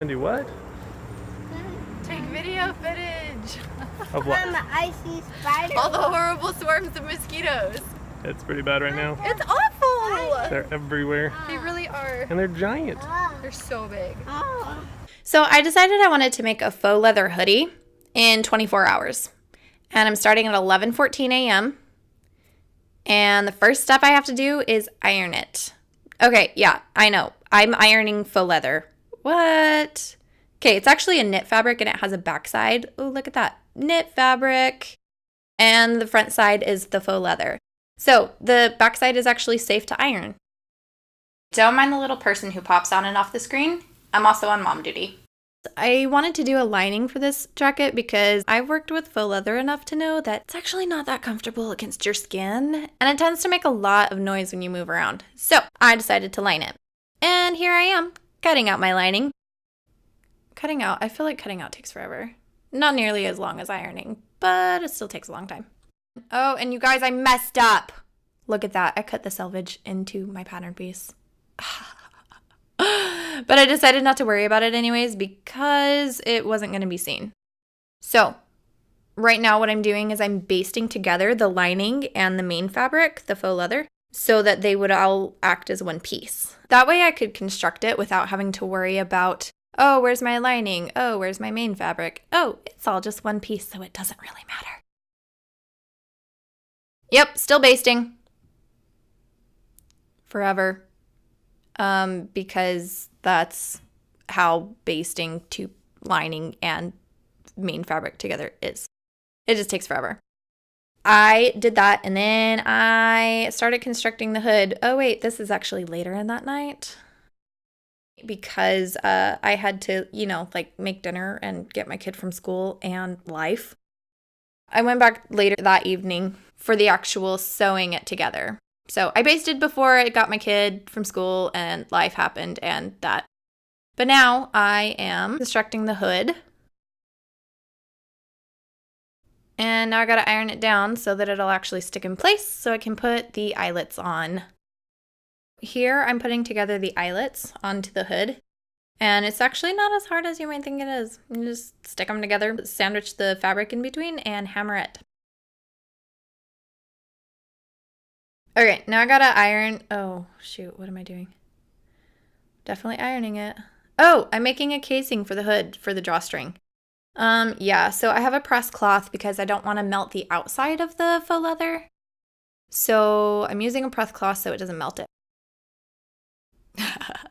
And do what? Take video footage. Of what? I see spiders. All the horrible swarms of mosquitoes. It's pretty bad right now. It's awful. They're everywhere. They really are. And they're giant. They're so big. So I decided I wanted to make a faux leather hoodie in 24 hours. And I'm starting at 11:14 a.m. And the first step I have to do is iron it. Okay, yeah, I know. I'm ironing faux leather. What? Okay, it's actually a knit fabric and it has a backside. Oh, look at that. Knit fabric. And the front side is the faux leather. So the backside is actually safe to iron. Don't mind the little person who pops on and off the screen. I'm also on mom duty. I wanted to do a lining for this jacket because I've worked with faux leather enough to know that it's actually not that comfortable against your skin. And it tends to make a lot of noise when you move around. So I decided to line it. And here I am, cutting out my lining. I feel like cutting out takes forever. Not nearly as long as ironing, but it still takes a long time. Oh, and you guys, I messed up. Look at that. I cut the selvage into my pattern piece. But I decided not to worry about it anyways because it wasn't going to be seen. So right now what I'm doing is I'm basting together the lining and the main fabric, the faux leather, so that they would all act as one piece. That way I could construct it without having to worry about, oh, where's my lining? Oh, where's my main fabric? Oh, it's all just one piece, so it doesn't really matter. Yep, still basting. Forever. Because that's how basting to lining and main fabric together is. It just takes forever. I did that and then I started constructing the hood. Oh wait, this is actually later in that night because I had to, make dinner and get my kid from school and life. I went back later that evening for the actual sewing it together. So I basted before I got my kid from school and life happened and that. But now I am constructing the hood. And now I gotta iron it down so that it'll actually stick in place so I can put the eyelets on. Here I'm putting together the eyelets onto the hood. And it's actually not as hard as you might think it is. You just stick them together, sandwich the fabric in between, and hammer it. Okay, now I gotta iron. Oh, shoot, what am I doing? Definitely ironing it. Oh, I'm making a casing for the hood for the drawstring. Yeah, so I have a pressed cloth because I don't want to melt the outside of the faux leather. So I'm using a pressed cloth so it doesn't melt it.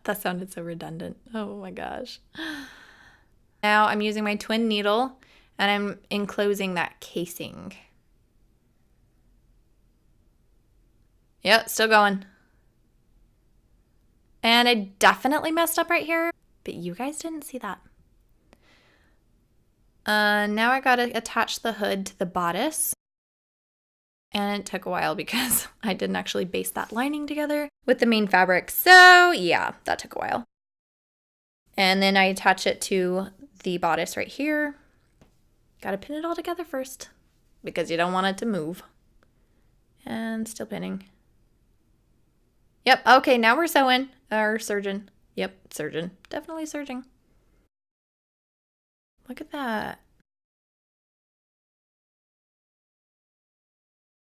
That sounded so redundant. Oh my gosh. Now I'm using my twin needle and I'm enclosing that casing. Yep, still going. And I definitely messed up right here, but you guys didn't see that. Now I gotta attach the hood to the bodice. And it took a while because I didn't actually baste that lining together with the main fabric. So yeah, that took a while. And then I attach it to the bodice right here. Gotta pin it all together first because you don't want it to move. And still pinning. Yep, okay, now we're sewing. Or serging. Yep, serging. Definitely serging. Look at that.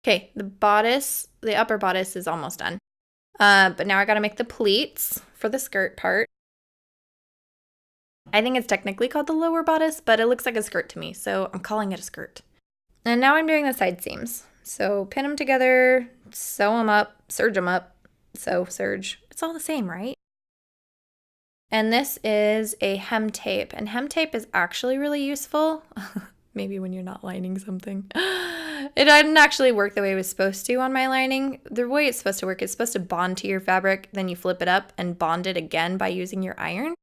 Okay, the bodice, the upper bodice is almost done. But now I gotta make the pleats for the skirt part. I think it's technically called the lower bodice, but it looks like a skirt to me, so I'm calling it a skirt. And now I'm doing the side seams. So pin them together, sew them up, serge them up. So serge, it's all the same, right? And this is a hem tape, and hem tape is actually really useful. Maybe when you're not lining something. It didn't actually work the way it was supposed to on my lining. The way it's supposed to work is supposed to bond to your fabric, then you flip it up and bond it again by using your iron.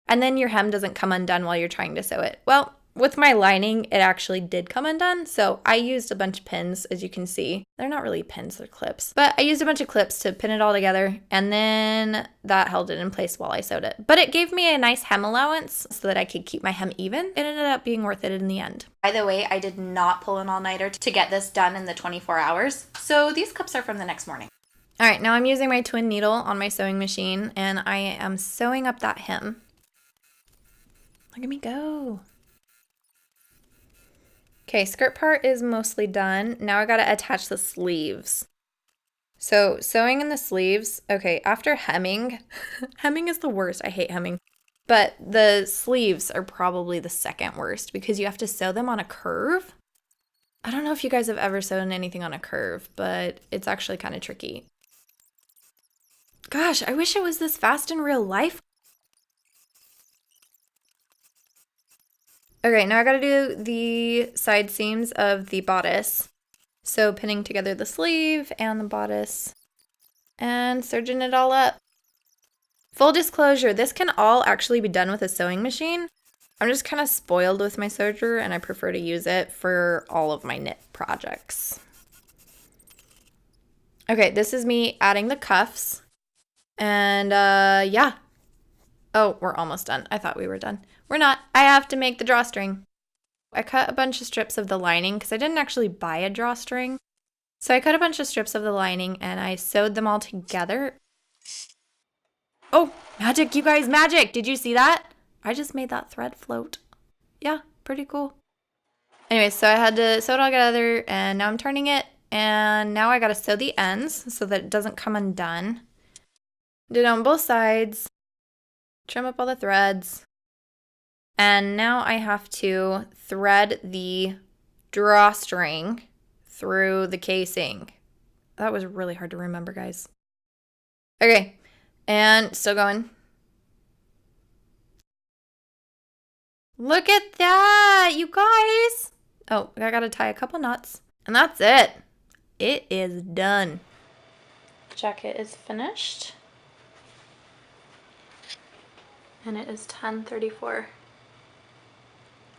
And then your hem doesn't come undone while you're trying to sew it. Well, with my lining, it actually did come undone, so I used a bunch of pins, as you can see. They're not really pins, they're clips. But I used a bunch of clips to pin it all together, and then that held it in place while I sewed it. But it gave me a nice hem allowance so that I could keep my hem even. It ended up being worth it in the end. By the way, I did not pull an all-nighter to get this done in the 24 hours, so these clips are from the next morning. All right, now I'm using my twin needle on my sewing machine, and I am sewing up that hem. Look at me go. Okay, skirt part is mostly done. Now I gotta attach the sleeves. So sewing in the sleeves, okay, after hemming, hemming is the worst. I hate hemming. But the sleeves are probably the second worst because you have to sew them on a curve. I don't know if you guys have ever sewn anything on a curve, but it's actually kind of tricky. Gosh, I wish it was this fast in real life. Okay, now I gotta do the side seams of the bodice. So pinning together the sleeve and the bodice and serging it all up. Full disclosure, this can all actually be done with a sewing machine. I'm just kind of spoiled with my serger and I prefer to use it for all of my knit projects. Okay, this is me adding the cuffs. And yeah. Oh, we're almost done. I thought we were done. We're not. I have to make the drawstring. I cut a bunch of strips of the lining because I didn't actually buy a drawstring. So I cut a bunch of strips of the lining and I sewed them all together. Oh, magic, you guys, magic. Did you see that? I just made that thread float. Yeah, pretty cool. Anyway, so I had to sew it all together and now I'm turning it. And now I got to sew the ends so that it doesn't come undone. Did it on both sides. Trim up all the threads. And now I have to thread the drawstring through the casing. That was really hard to remember, guys. Okay. And still going. Look at that, you guys. Oh, I gotta tie a couple knots. And that's it. It is done. Jacket is finished. And it is 10:34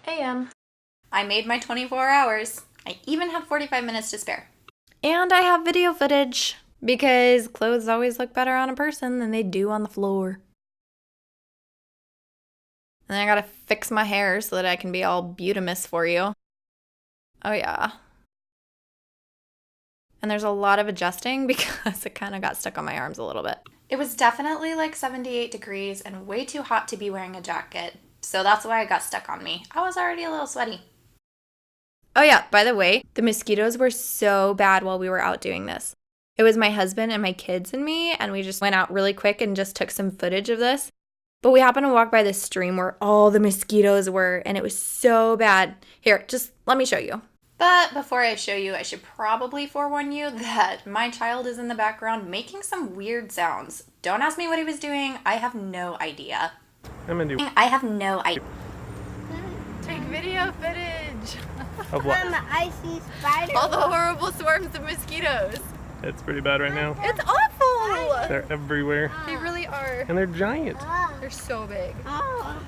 a.m. I made my 24 hours. I even have 45 minutes to spare. And I have video footage. Because clothes always look better on a person than they do on the floor. And then I gotta fix my hair so that I can be all beautimous for you. Oh yeah. And there's a lot of adjusting because it kind of got stuck on my arms a little bit. It was definitely like 78 degrees and way too hot to be wearing a jacket. So that's why it got stuck on me. I was already a little sweaty. Oh yeah, by the way, the mosquitoes were so bad while we were out doing this. It was my husband and my kids and me, and we just went out really quick and just took some footage of this. But we happened to walk by this stream where all the mosquitoes were, and it was so bad. Here, just let me show you. But before I show you, I should probably forewarn you that my child is in the background making some weird sounds. Don't ask me what he was doing. I have no idea. I have no idea. Take video footage. Of what? I see spiders. All the horrible swarms of mosquitoes. It's pretty bad right now. It's awful. They're everywhere. They really are. And they're giant. They're so big. Oh.